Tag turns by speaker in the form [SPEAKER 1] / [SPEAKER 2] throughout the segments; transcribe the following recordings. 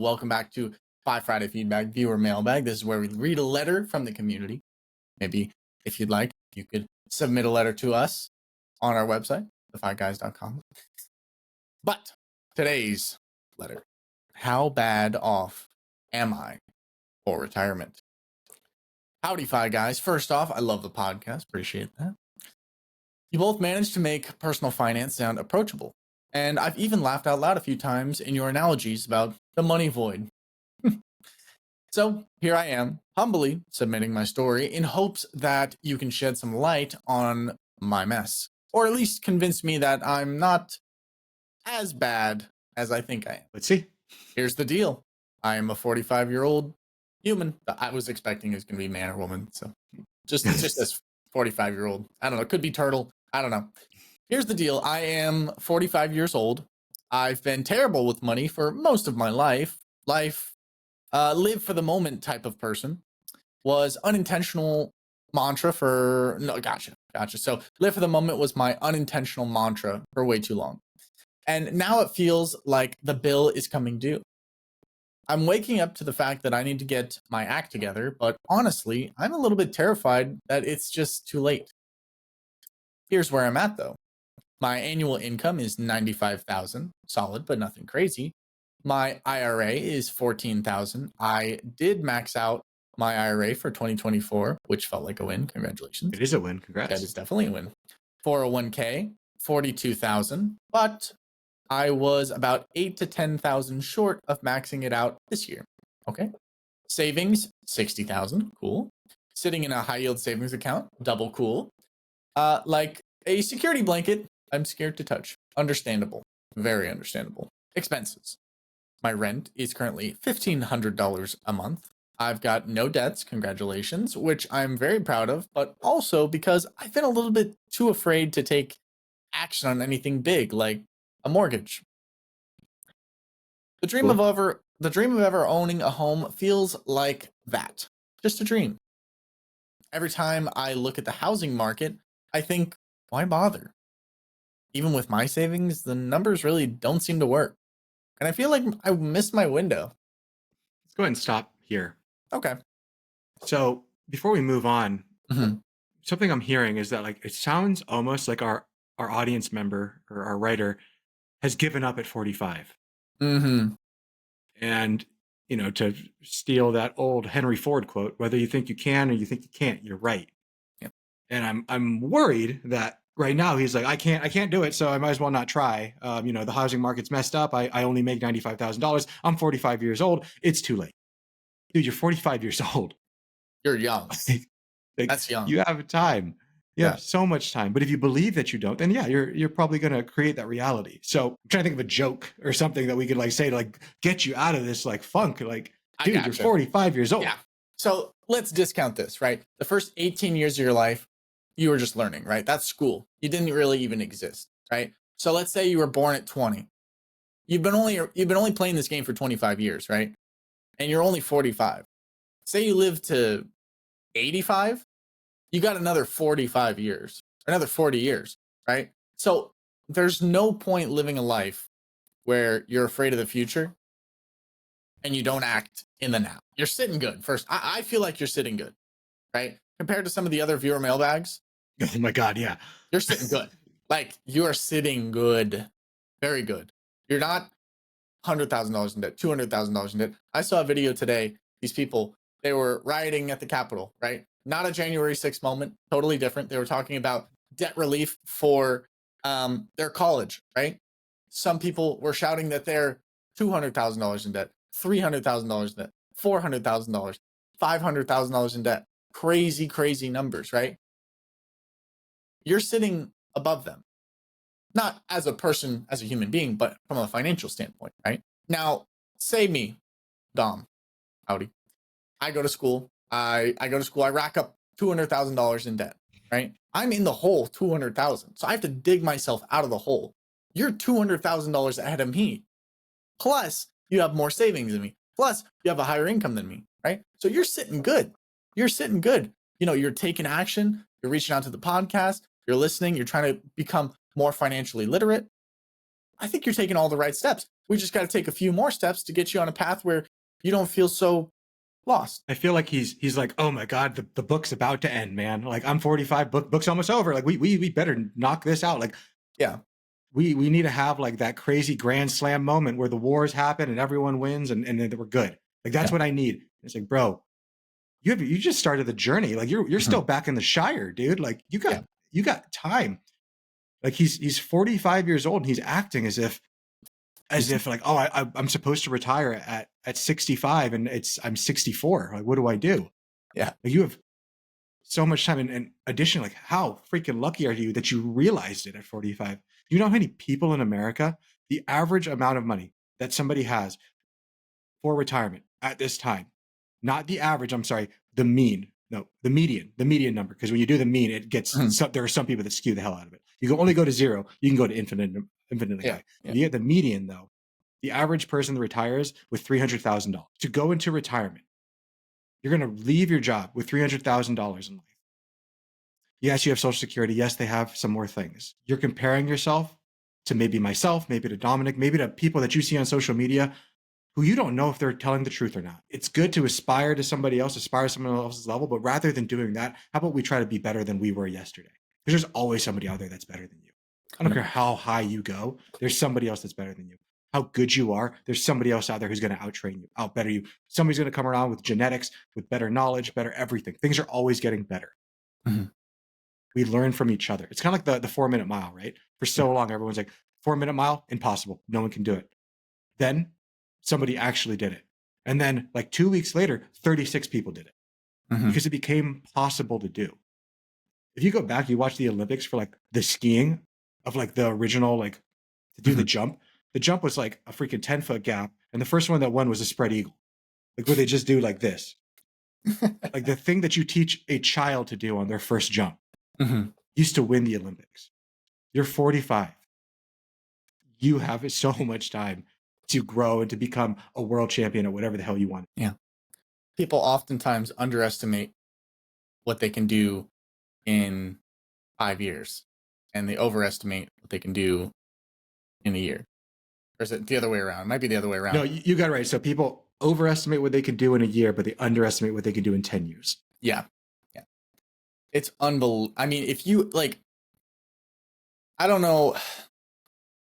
[SPEAKER 1] Welcome back to Five Friday Feedback Viewer Mailbag. This is where we read a letter from the community. Maybe if you'd like, you could submit a letter to us on our website, thefiveguys.com. But today's letter: how bad off am I for retirement? Howdy, Five Guys. First off, I love the podcast. Appreciate that. You both managed to make personal finance sound approachable. And I've even laughed out loud a few times in your analogies about the money void. So here I am, humbly submitting my story in hopes that you can shed some light on my mess, or at least convince me that I'm not as bad as I think I am.
[SPEAKER 2] Let's see.
[SPEAKER 1] Here's the deal. I am a 45-year-old human. I was expecting it's going to be man or woman, so just this 45-year-old. I don't know. It could be turtle. I don't know. Here's the deal. I am 45 years old. I've been terrible with money for most of my life. Live for the moment type of person. Was unintentional mantra for, no, gotcha. So live for the moment was my unintentional mantra for way too long. And now it feels like the bill is coming due. I'm waking up to the fact that I need to get my act together, but honestly, I'm a little bit terrified that it's just too late. Here's where I'm at though. My annual income is $95,000, solid, but nothing crazy. My IRA is $14,000. I did max out my IRA for 2024, which felt like a win. Congratulations.
[SPEAKER 2] It is a win. Congrats.
[SPEAKER 1] That is definitely a win. 401k, $42,000, but I was about $8,000 to $10,000 short of maxing it out this year. Okay. Savings, $60,000. Cool. Sitting in a high yield savings account, double cool. Like a security blanket, I'm scared to touch. Understandable. Very understandable. Expenses. My rent is currently $1,500 a month. I've got no debts, congratulations, which I'm very proud of, but also because I've been a little bit too afraid to take action on anything big like a mortgage. The dream of ever owning a home feels like that. Just a dream. Every time I look at the housing market, I think, why bother? Even with my savings, the numbers really don't seem to work. And I feel like I missed my window.
[SPEAKER 2] Let's go ahead and stop here.
[SPEAKER 1] Okay.
[SPEAKER 2] So before we move on, something I'm hearing is that like it sounds almost like our audience member or our writer has given up at 45. And to steal that old Henry Ford quote, whether you think you can or you think you can't, you're right.
[SPEAKER 1] Yep.
[SPEAKER 2] And I'm worried that right now he's like, I can't do it, so I might as well not try. The housing market's messed up. I only make $95,000. I'm 45 years old. It's too late. Dude, you're 45 years old.
[SPEAKER 1] You're young. That's young.
[SPEAKER 2] You have time. You have so much time. But if you believe that you don't, then yeah, you're probably going to create that reality. So I'm trying to think of a joke or something that we could like say to like get you out of this like funk. Like, dude, you're 45 years old.
[SPEAKER 1] Yeah. So let's discount this, right? The first 18 years of your life, you were just learning, right? That's school. You didn't really even exist, right? So let's say you were born at 20. You've been only playing this game for 25 years, right? And you're only 45. Say you live to 85, you got another 45 years, another 40 years, right? So there's no point living a life where you're afraid of the future and you don't act in the now. You're sitting good. First, I feel like you're sitting good, right? Compared to some of the other viewer mailbags.
[SPEAKER 2] Oh my God, yeah.
[SPEAKER 1] You're sitting good. Like, you are sitting good. Very good. You're not $100,000 in debt, $200,000 in debt. I saw a video today. These people, they were rioting at the Capitol, right? Not a January 6th moment, totally different. They were talking about debt relief for their college, right? Some people were shouting that they're $200,000 in debt, $300,000 in debt, $400,000, $500,000 in debt. Crazy, crazy numbers, right? You're sitting above them. Not as a person, as a human being, but from a financial standpoint, right? Now, say me, Dom, howdy. I go to school. I rack up $200,000 in debt, right? I'm in the hole, $200,000. So I have to dig myself out of the hole. You're $200,000 ahead of me. Plus, you have more savings than me. Plus, you have a higher income than me, right? So you're sitting good. You're sitting good. You're taking action. You're reaching out to the podcast. You're listening. You're trying to become more financially literate. I think you're taking all the right steps. We just got to take a few more steps to get you on a path where you don't feel so lost.
[SPEAKER 2] I feel like he's like, oh my God, the book's about to end, man. Like I'm 45, book's almost over. Like we better knock this out. Like
[SPEAKER 1] Yeah.
[SPEAKER 2] we need to have like that crazy grand slam moment where the wars happen and everyone wins and then we're good. Like that's what I need. It's like, bro, you just started the journey. Like you're still back in the Shire, dude. Like you got time. Like he's 45 years old and he's acting as if like, oh, I'm supposed to retire at 65 and I'm 64. Like, what do I do?
[SPEAKER 1] Yeah.
[SPEAKER 2] Like, you have so much time. And additionally, like, how freaking lucky are you that you realized it at 45? Do you know how many people in America, the average amount of money that somebody has for retirement at this time, not the average, I'm sorry, the mean, no, the median number. Because when you do the mean, it gets, there are some people that skew the hell out of it. You can only go to zero. You can go to infinitely high. Yeah. The median, though, the average person that retires with $300,000 to go into retirement, you're going to leave your job with $300,000 in life. Yes, you have Social Security. Yes, they have some more things. You're comparing yourself to maybe myself, maybe to Dominic, maybe to people that you see on social media who you don't know if they're telling the truth or not. It's good to aspire to somebody else, aspire to someone else's level, but rather than doing that, how about we try to be better than we were yesterday? Because there's always somebody out there that's better than you. I don't care how high you go, there's somebody else that's better than you. How good you are, there's somebody else out there who's going to outtrain you, outbetter you. Somebody's going to come around with genetics, with better knowledge, better everything. Things are always getting better. We learn from each other. It's kind of like the 4-minute mile, right? For so long, everyone's like, 4-minute mile, impossible. No one can do it. Then somebody actually did it. And then like 2 weeks later, 36 people did it because it became possible to do. If you go back, you watch the Olympics for like the skiing of like the original, like to do the jump was like a freaking 10-foot gap. And the first one that won was a spread eagle, like where they just do like this. Like the thing that you teach a child to do on their first jump used to win the Olympics. You're 45. You have so much time to grow and to become a world champion or whatever the hell you want.
[SPEAKER 1] Yeah. People oftentimes underestimate what they can do in 5 years, and they overestimate what they can do in a year. Or is it the other way around? It might be the other way around.
[SPEAKER 2] No, you got it right. So people overestimate what they can do in a year, but they underestimate what they can do in 10 years.
[SPEAKER 1] Yeah. Yeah. It's unbelievable. I mean, if you like, I don't know,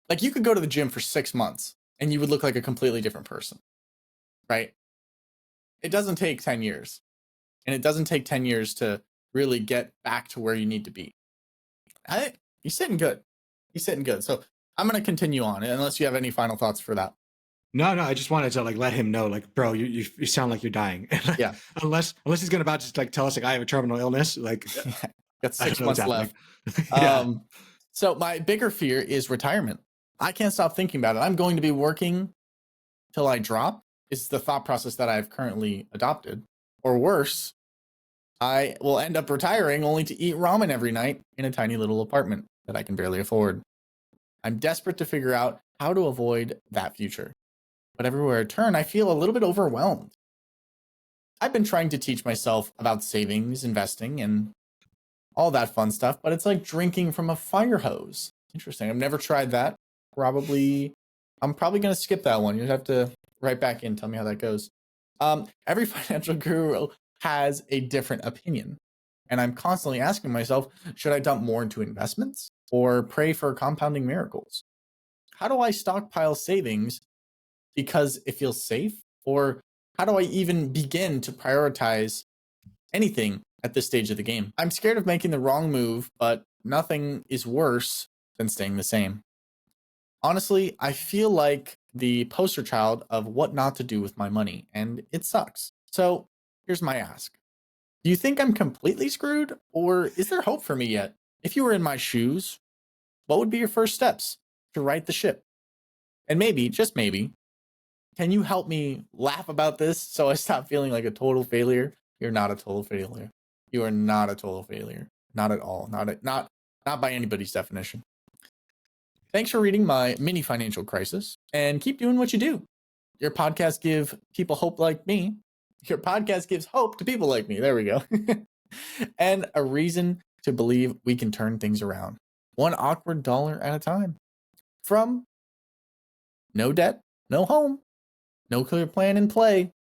[SPEAKER 1] like you could go to the gym for 6 months and you would look like a completely different person, right? It doesn't take 10 years, and it doesn't take 10 years to really get back to where you need to be. You're sitting good. You're sitting good. So I'm going to continue on unless you have any final thoughts for that.
[SPEAKER 2] No, I just wanted to like let him know, like, bro, you sound like you're dying. Like,
[SPEAKER 1] yeah.
[SPEAKER 2] Unless he's gonna about to like tell us like I have a terminal illness, like
[SPEAKER 1] got 6 months left.
[SPEAKER 2] Yeah.
[SPEAKER 1] So my bigger fear is retirement. I can't stop thinking about it. I'm going to be working till I drop. Is the thought process that I've currently adopted, or worse, I will end up retiring only to eat ramen every night in a tiny little apartment that I can barely afford. I'm desperate to figure out how to avoid that future. But everywhere I turn, I feel a little bit overwhelmed. I've been trying to teach myself about savings, investing, and all that fun stuff, but it's like drinking from a fire hose. Interesting. I've never tried that. I'm probably going to skip that one. You'd have to write back in, tell me how that goes. Every financial guru has a different opinion. And I'm constantly asking myself, should I dump more into investments or pray for compounding miracles? How do I stockpile savings because it feels safe? Or how do I even begin to prioritize anything at this stage of the game? I'm scared of making the wrong move, but nothing is worse than staying the same. Honestly, I feel like the poster child of what not to do with my money, and it sucks. So here's my ask. Do you think I'm completely screwed, or is there hope for me yet? If you were in my shoes, what would be your first steps to right the ship? And maybe, just maybe, can you help me laugh about this so I stop feeling like a total failure? You're not a total failure. You are not a total failure. Not at all. Not by anybody's definition. Thanks for reading my mini financial crisis, and keep doing what you do. Your podcast give people hope like me. Your podcast gives hope to people like me. There we go. And a reason to believe we can turn things around. One awkward dollar at a time. From no debt no home, no clear plan in play.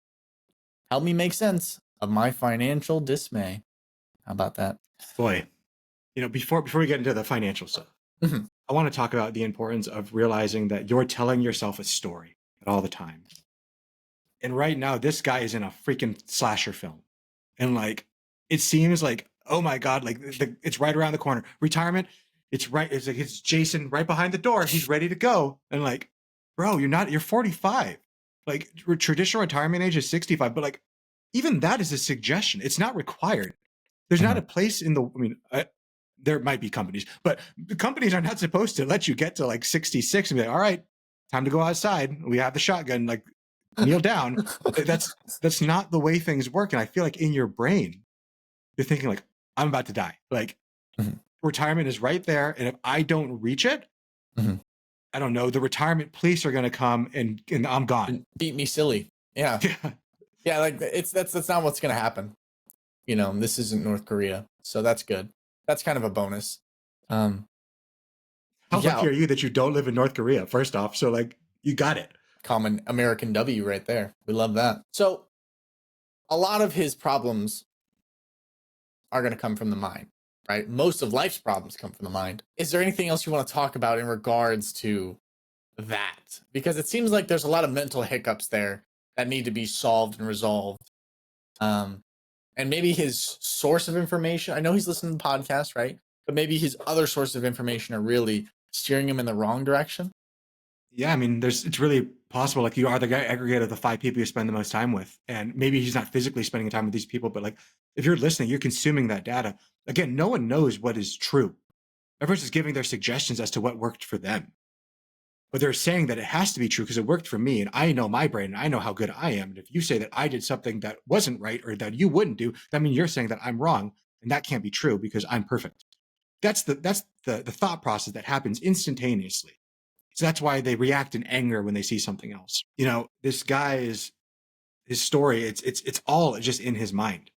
[SPEAKER 1] Help me make sense of my financial dismay. How about that?
[SPEAKER 2] Boy, before we get into the financial stuff,
[SPEAKER 1] Mhm.
[SPEAKER 2] I want to talk about the importance of realizing that you're telling yourself a story all the time. And right now, this guy is in a freaking slasher film. And like, it seems like, oh my God, like it's right around the corner. Retirement, it's right. It's like, it's Jason right behind the door. He's ready to go. And like, bro, you're 45. Like, traditional retirement age is 65. But like, even that is a suggestion. It's not required. There's not a place in the, there might be companies, but the companies are not supposed to let you get to like 66 and be like, all right, time to go outside. We have the shotgun, like kneel down. That's not the way things work. And I feel like in your brain, you're thinking like, I'm about to die. Like retirement is right there. And if I don't reach it, I don't know, the retirement police are going to come and I'm gone.
[SPEAKER 1] Beat me silly. Yeah. Yeah. Like that's not what's going to happen. This isn't North Korea. So that's good. That's kind of a bonus.
[SPEAKER 2] How lucky are you that you don't live in North Korea, first off? So like, you got it.
[SPEAKER 1] Common American W right there. We love that. So a lot of his problems are going to come from the mind, right? Most of life's problems come from the mind. Is there anything else you want to talk about in regards to that? Because it seems like there's a lot of mental hiccups there that need to be solved and resolved. And maybe his source of information, I know he's listening to podcasts, right? But maybe his other sources of information are really steering him in the wrong direction.
[SPEAKER 2] Yeah, I mean, it's really possible. Like, you are the guy aggregate of the 5 people you spend the most time with, and maybe he's not physically spending time with these people, but like, if you're listening, you're consuming that data. Again, no one knows what is true. Everyone's just giving their suggestions as to what worked for them, but they're saying that it has to be true because it worked for me, and I know my brain, and I know how good I am. And if you say that I did something that wasn't right or that you wouldn't do, that means you're saying that I'm wrong, and that can't be true because I'm perfect. That's the thought process that happens instantaneously. So that's why they react in anger when they see something else. This guy's his story, it's all just in his mind.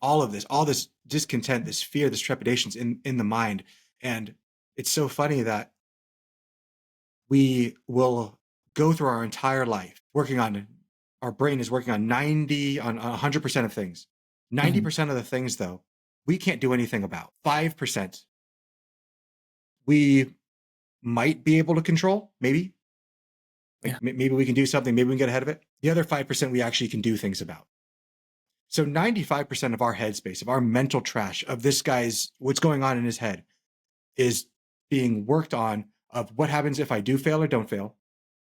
[SPEAKER 2] All this discontent, this fear, this trepidation's in the mind. And it's so funny that we will go through our entire life our brain is working on 100% of things. 90% of the things, though, we can't do anything about. 5% we might be able to control, maybe. Maybe we can do something, maybe we can get ahead of it. The other 5% we actually can do things about. So 95% of our headspace, of our mental trash, of this guy's, what's going on in his head, is being worked on of what happens if I do fail or don't fail,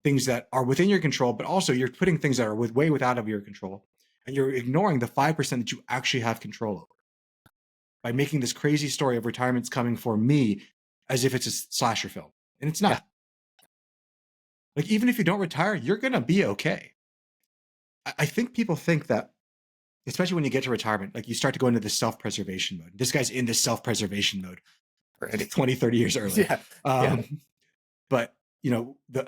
[SPEAKER 2] things that are within your control, but also you're putting things that are way without of your control. And you're ignoring the 5% that you actually have control over by making this crazy story of retirement's coming for me as if it's a slasher film. And it's not. Yeah. Like, even if you don't retire, you're going to be okay. I think people think that, especially when you get to retirement, like you start to go into this self-preservation mode. This guy's in this self-preservation mode 20, 30 years early. But,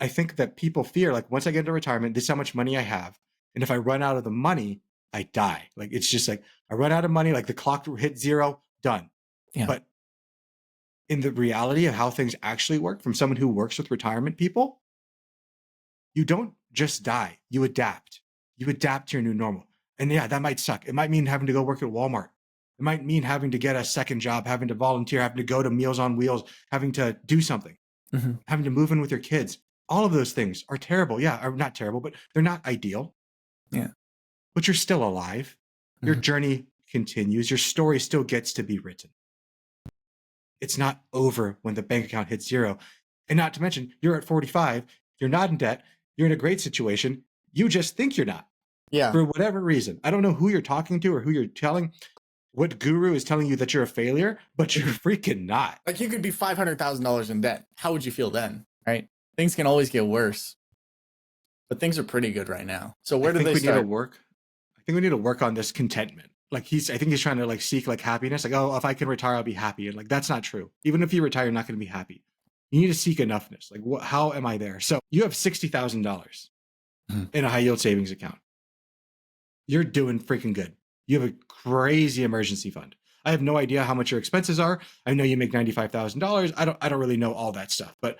[SPEAKER 2] I think that people fear, like, once I get into retirement, this is how much money I have. And if I run out of the money, I die. Like, it's just like, I run out of money, like the clock hit 0, done. Yeah. But in the reality of how things actually work, from someone who works with retirement people, you don't just die, you adapt. You adapt to your new normal. And yeah, that might suck. It might mean having to go work at Walmart. It might mean having to get a second job, having to volunteer, having to go to Meals on Wheels, having to do something, having to move in with your kids. All of those things are terrible. Yeah, are not terrible, but they're not ideal.
[SPEAKER 1] Yeah.
[SPEAKER 2] But you're still alive. Your journey continues. Your story still gets to be written. It's not over when the bank account hits 0. And not to mention, you're at 45, you're not in debt, you're in a great situation. You just think you're not.
[SPEAKER 1] Yeah.
[SPEAKER 2] For whatever reason. I don't know who you're talking to or who you're telling. What guru is telling you that you're a failure, but you're freaking not.
[SPEAKER 1] Like, you could be $500,000 in debt. How would you feel then, right? Things can always get worse. But things are pretty good right now. So where do they start?
[SPEAKER 2] I think we need to work on this contentment. Like, I think he's trying to like seek like happiness. Like, oh, if I can retire, I'll be happy. And like, that's not true. Even if you retire, you're not going to be happy. You need to seek enoughness. Like, how am I there? So you have $60,000 in a high yield savings account. You're doing freaking good. You have a crazy emergency fund. I have no idea how much your expenses are. I know you make $95,000. I don't really know all that stuff, but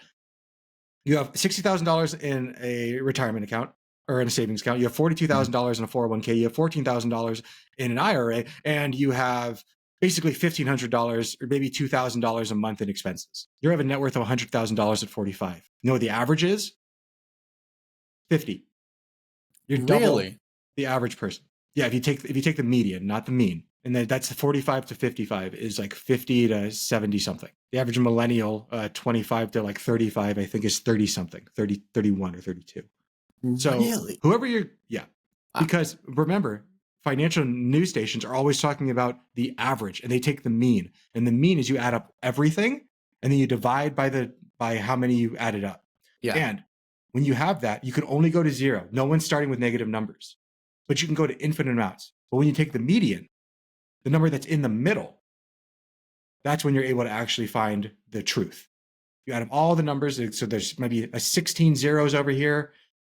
[SPEAKER 2] You have $60,000 in a retirement account or in a savings account. You have $42,000 in a 401k. You have $14,000 in an IRA, and you have basically $1,500 or maybe $2,000 a month in expenses. You have a net worth of $100,000 at 45. You know what the average is? 50. You're double
[SPEAKER 1] Really?
[SPEAKER 2] the average person. Yeah, if you take the median, not the mean, and that's 45 to 55 is like 50 to 70 something. The average millennial, 25 to like 35, I think is 30 something, 30, 31 or 32. So
[SPEAKER 1] Really?
[SPEAKER 2] whoever you're, yeah,
[SPEAKER 1] Ah.
[SPEAKER 2] because remember, financial news stations are always talking about the average, and they take the mean, and the mean is you add up everything, and then you divide by how many you added up.
[SPEAKER 1] Yeah.
[SPEAKER 2] And when you have that, you can only go to zero. No one's starting with negative numbers, but you can go to infinite amounts. But when you take the median, the number that's in the middle, that's when you're able to actually find the truth. You add up all the numbers, so there's maybe 16 zeros over here.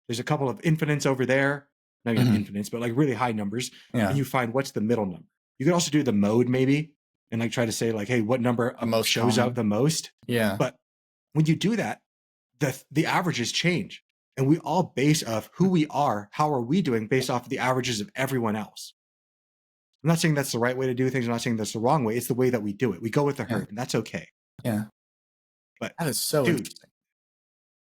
[SPEAKER 2] There's a couple of infinites over there. Not even infinites, but like really high numbers.
[SPEAKER 1] Yeah.
[SPEAKER 2] And you find what's the middle number. You can also do the mode maybe and like try to say like, hey, what number
[SPEAKER 1] most
[SPEAKER 2] shows
[SPEAKER 1] common.
[SPEAKER 2] out the most?
[SPEAKER 1] Yeah.
[SPEAKER 2] But when you do that, the averages change. And we all base of who we are, how are we doing based off of the averages of everyone else. I'm not saying that's the right way to do things. I'm not saying that's the wrong way. It's the way that we do it. We go with the herd, and that's okay.
[SPEAKER 1] Yeah.
[SPEAKER 2] But
[SPEAKER 1] That is so
[SPEAKER 2] dude,
[SPEAKER 1] interesting.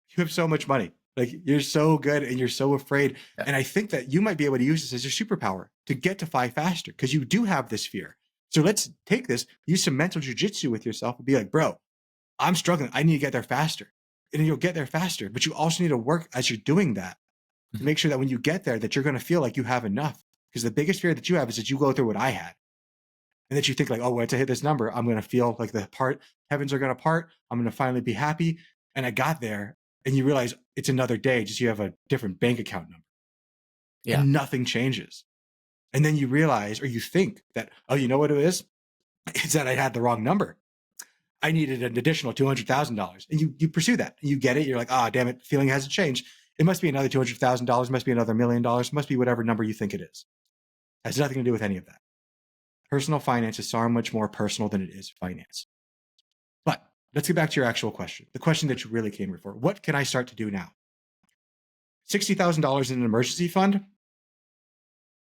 [SPEAKER 2] you have so much money. Like you're so good and you're so afraid.
[SPEAKER 1] Yeah.
[SPEAKER 2] And I think that you might be able to use this as your superpower to get to 5 faster because you do have this fear. So let's take this, use some mental jujitsu with yourself and be like, bro, I'm struggling. I need to get there faster. And you'll get there faster. But you also need to work as you're doing that to make sure that when you get there, that you're going to feel like you have enough. Because the biggest fear that you have is that you go through what I had. And that you think like, oh, once I hit this number, I'm going to feel like heavens are going to part. I'm going to finally be happy. And I got there and you realize it's another day, just you have a different bank account number. Yeah. And nothing changes. And then you realize, or you think that, oh, you know what it is? It's that I had the wrong number. I needed an additional $200,000. And you pursue that. You get it. You're like, ah, damn it. Feeling hasn't changed. It must be another $200,000. Must be another $1 million. Must be whatever number you think it is. Has nothing to do with any of that. Personal finance is so much more personal than it is finance. But let's get back to your actual question. The question that you really came here for. What can I start to do now? $60,000 in an emergency fund?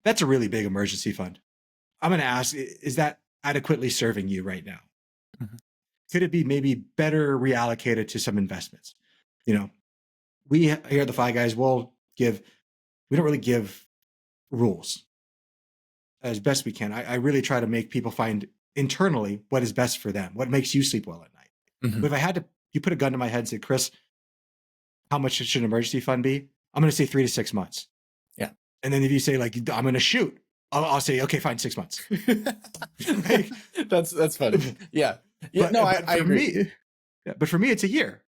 [SPEAKER 2] That's a really big emergency fund. I'm going to ask, is that adequately serving you right now? Mm-hmm. Could it be maybe better reallocated to some investments? You know, we here at the Fi Guys we don't really give rules as best we can. I really try to make people find internally what is best for them, what makes you sleep well at night. Mm-hmm. But if you put a gun to my head and say, Chris, how much should an emergency fund be? I'm going to say 3 to 6 months. Yeah. And then if you say like, I'm going to shoot, I'll say, okay, fine, 6 months.
[SPEAKER 1] Like, that's funny. Yeah. Yeah. I agree.
[SPEAKER 2] But for me, it's a year.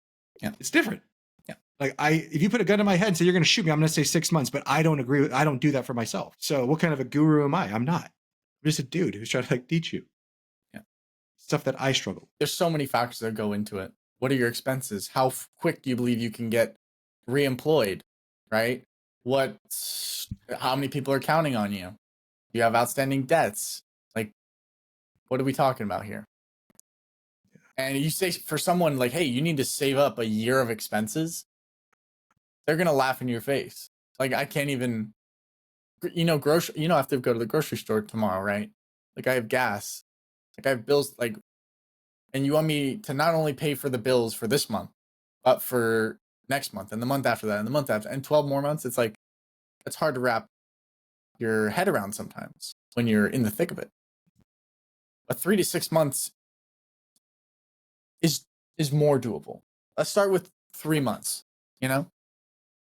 [SPEAKER 2] Yeah. It's different. Yeah. Like if you put a gun to my head and say, you're going to shoot me, I'm going to say 6 months, but I don't agree I don't do that for myself. So what kind of a guru am I? I'm not. I'm just a dude who's trying to like teach you. Yeah. Stuff that I struggle.
[SPEAKER 1] There's so many factors that go into it. What are your expenses? How quick do you believe you can get reemployed? Right? How many people are counting on you? Do you have outstanding debts? Like, what are we talking about here? And you say for someone like, hey, you need to save up a year of expenses, they're going to laugh in your face. Like, I can't even, I have to go to the grocery store tomorrow, right? Like, I have gas, like I have bills, like, and you want me to not only pay for the bills for this month, but for next month and the month after that and the month after and 12 more months. It's like, it's hard to wrap your head around sometimes when you're in the thick of it. But 3 to 6 months is more doable. Let's start with 3 months, I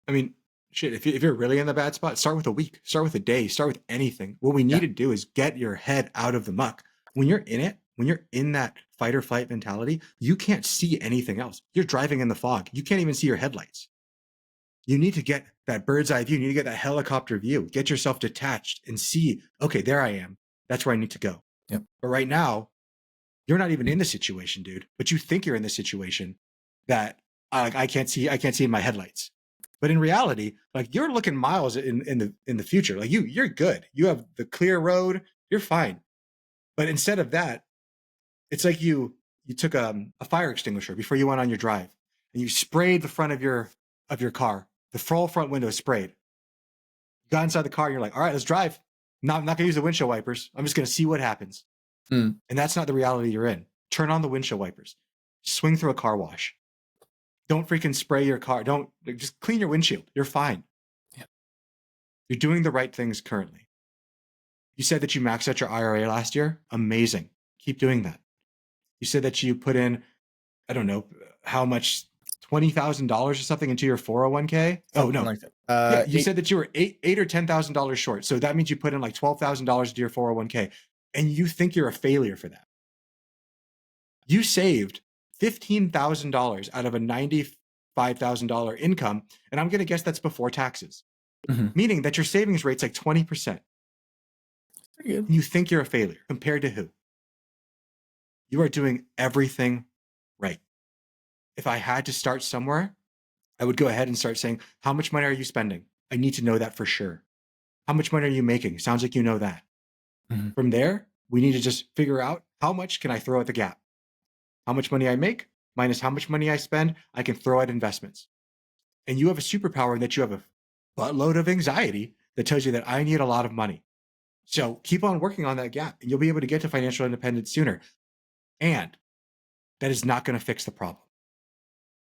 [SPEAKER 2] mean, shit, if you're really in the bad spot, start with a week, start with a day, start with anything. What we need to do is get your head out of the muck. When you're in it, when you're in that fight or flight mentality, you can't see anything else. You're driving in the fog. You can't even see your headlights. You need to get that bird's eye view. You need to get that helicopter view. Get yourself detached and see, okay, there I am. That's where I need to go. Yep. But right now, you're not even in the situation, dude. But you think you're in the situation that I can't see in my headlights. But in reality, like you're looking miles in the future. Like you're good. You have the clear road. You're fine. But instead of that, it's like you took a fire extinguisher before you went on your drive. and you sprayed the front of your car. The full front window is sprayed. You got inside the car and you're like, all right, let's drive. I'm not gonna use the windshield wipers. I'm just gonna see what happens.
[SPEAKER 1] Mm.
[SPEAKER 2] And that's not the reality you're in. Turn on the windshield wipers. Swing through a car wash. Don't freaking spray your car. Don't just clean your windshield. You're fine.
[SPEAKER 1] Yeah.
[SPEAKER 2] You're doing the right things currently. You said that you maxed out your IRA last year. Amazing. Keep doing that. You said that you put in, I don't know how much, $20,000 or something into your 401k.
[SPEAKER 1] Something like that.
[SPEAKER 2] Yeah, you said that you were $8,000 or $10,000 short. So that means you put in like $12,000 into your 401k, and you think you're a failure for that. You saved $15,000 out of a $95,000 income, and I'm going to guess that's before taxes, meaning that your savings rate's like 20%.
[SPEAKER 1] Pretty good.
[SPEAKER 2] You think you're a failure compared to who? You are doing everything right. If I had to start somewhere, I would go ahead and start saying, how much money are you spending? I need to know that for sure. How much money are you making? Sounds like you know that. From there, we need to just figure out how much can I throw at the gap? How much money I make minus how much money I spend, I can throw at investments. And you have a superpower in that you have a buttload of anxiety that tells you that I need a lot of money. So keep on working on that gap and you'll be able to get to financial independence sooner. And that is not going to fix the problem.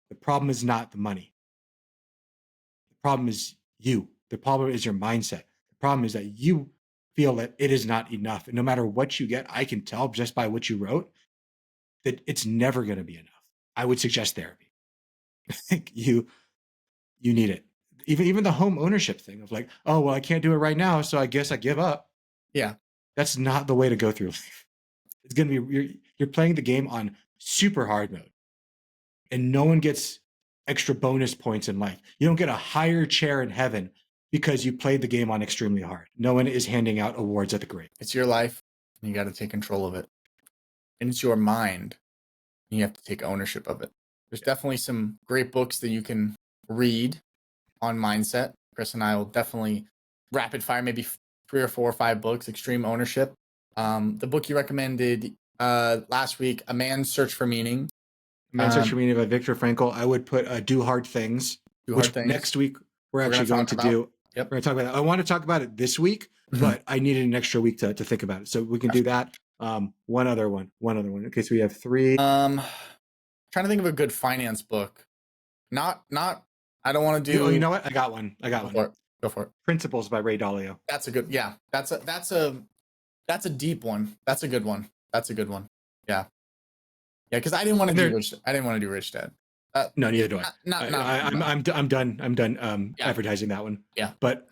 [SPEAKER 2] The problem is not the money. The problem is you. The problem is your mindset. The problem is that you feel that it is not enough. And no matter what you get, I can tell just by what you wrote that it's never going to be enough. I would suggest therapy. I think you need it. Even the home ownership thing of like, oh, well, I can't do it right now, so I guess I give up.
[SPEAKER 1] Yeah.
[SPEAKER 2] That's not the way to go through life. It's going to be, you're playing the game on super hard mode. And no one gets extra bonus points in life. You don't get a higher chair in heaven because you played the game on extremely hard. No one is handing out awards at the grave.
[SPEAKER 1] It's your life, and you got to take control of it. And it's your mind, and you have to take ownership of it. There's definitely some great books that you can read on mindset. Chris and I will definitely rapid fire, maybe 3 or 4 or 5 books, Extreme Ownership. The book you recommended last week, A Man's Search for Meaning.
[SPEAKER 2] Man's Search for Meaning by Viktor Frankl. I would put Do Hard Things, which next week we're actually going to do.
[SPEAKER 1] Yep.
[SPEAKER 2] We're going to talk about that. I want to talk about it this week, but I needed an extra week to think about it. So we can do that. One other one. Okay, so we have 3.
[SPEAKER 1] Trying to think of a good finance book. Not. I don't want to do.
[SPEAKER 2] Oh, you know what? I got one.
[SPEAKER 1] Go for it.
[SPEAKER 2] Principles by Ray Dalio.
[SPEAKER 1] That's a good. Yeah. That's a deep one. That's a good one. Yeah. Yeah, because I didn't want to do rich. I didn't want to do Rich Dad.
[SPEAKER 2] No, neither do I. I'm done. I'm done advertising that one.
[SPEAKER 1] Yeah.
[SPEAKER 2] But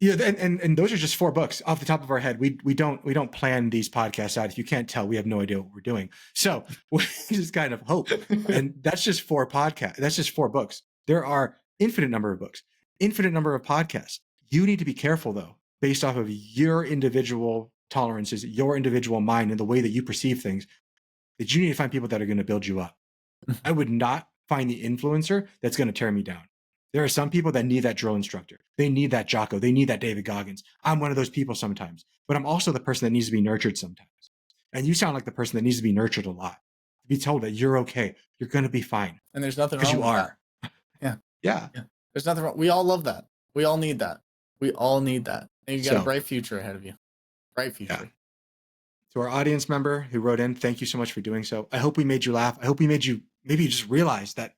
[SPEAKER 2] and those are just 4 books off the top of our head. We don't plan these podcasts out. If you can't tell, we have no idea what we're doing. So we just kind of hope. And that's just 4 podcasts. That's just 4 books. There are infinite number of books, infinite number of podcasts. You need to be careful though, based off of your individual tolerances, your individual mind, and the way that you perceive things, that you need to find people that are going to build you up. I would not find the influencer that's going to tear me down. There are some people that need that drill instructor. They need that Jocko. They need that David Goggins. I'm one of those people sometimes, but I'm also the person that needs to be nurtured sometimes. And you sound like the person that needs to be nurtured a lot. To be told that you're okay. You're going to be fine.
[SPEAKER 1] And there's nothing wrong
[SPEAKER 2] with
[SPEAKER 1] you are. That. Yeah. There's nothing wrong. We all love that. We all need that. And you got a bright future ahead of you. Bright future.
[SPEAKER 2] Yeah. To our audience member who wrote in, thank you so much for doing so. I hope we made you laugh. I hope we made you, maybe you just realize that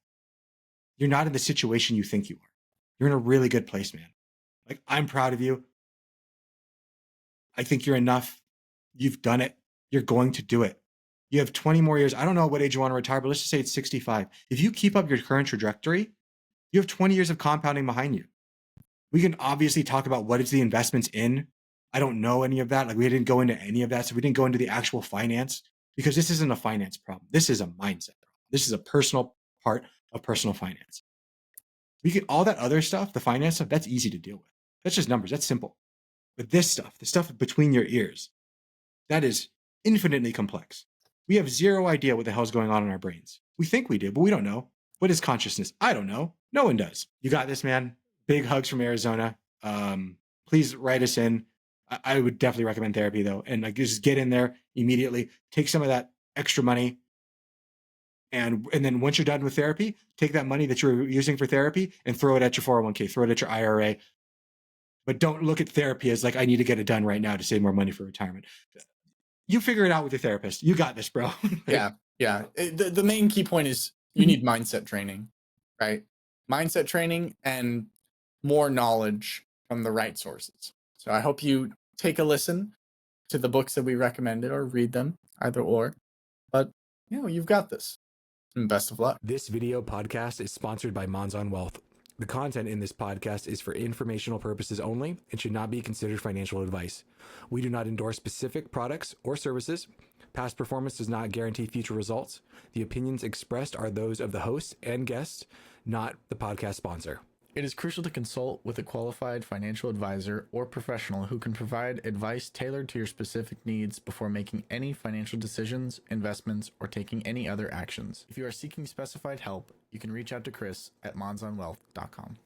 [SPEAKER 2] you're not in the situation you think you are. You're in a really good place, man. Like, I'm proud of you. I think you're enough. You've done it. You're going to do it. You have 20 more years. I don't know what age you want to retire, but let's just say it's 65. If you keep up your current trajectory, you have 20 years of compounding behind you. We can obviously talk about what is the investments in. I don't know any of that. Like, we didn't go into any of that. So we didn't go into the actual finance, because this isn't a finance problem. This is a mindset problem. This is a personal part of personal finance. We can, all that other stuff, the finance stuff, that's easy to deal with. That's just numbers. That's simple. But this stuff, the stuff between your ears, that is infinitely complex. We have zero idea what the hell's going on in our brains. We think we do, but we don't know. What is consciousness? I don't know. No one does. You got this, man. Big hugs from Arizona. Please write us in. I would definitely recommend therapy though. And like, just get in there immediately, take some of that extra money And then once you're done with therapy, take that money that you're using for therapy and throw it at your 401k, throw it at your IRA. But don't look at therapy as like, I need to get it done right now to save more money for retirement. You figure it out with your therapist. You got this, bro.
[SPEAKER 1] Yeah. The main key point is you need mindset training, right? Mindset training and more knowledge from the right sources. So I hope you take a listen to the books that we recommended or read them, either or. But, you've got this. And best of luck.
[SPEAKER 3] This video podcast is sponsored by Monzon Wealth. The content in this podcast is for informational purposes only and should not be considered financial advice. We do not endorse specific products or services. Past performance does not guarantee future results. The opinions expressed are those of the host and guests, not the podcast sponsor. It is crucial to consult with a qualified financial advisor or professional who can provide advice tailored to your specific needs before making any financial decisions, investments, or taking any other actions. If you are seeking specified help, you can reach out to Chris at monzonwealth.com.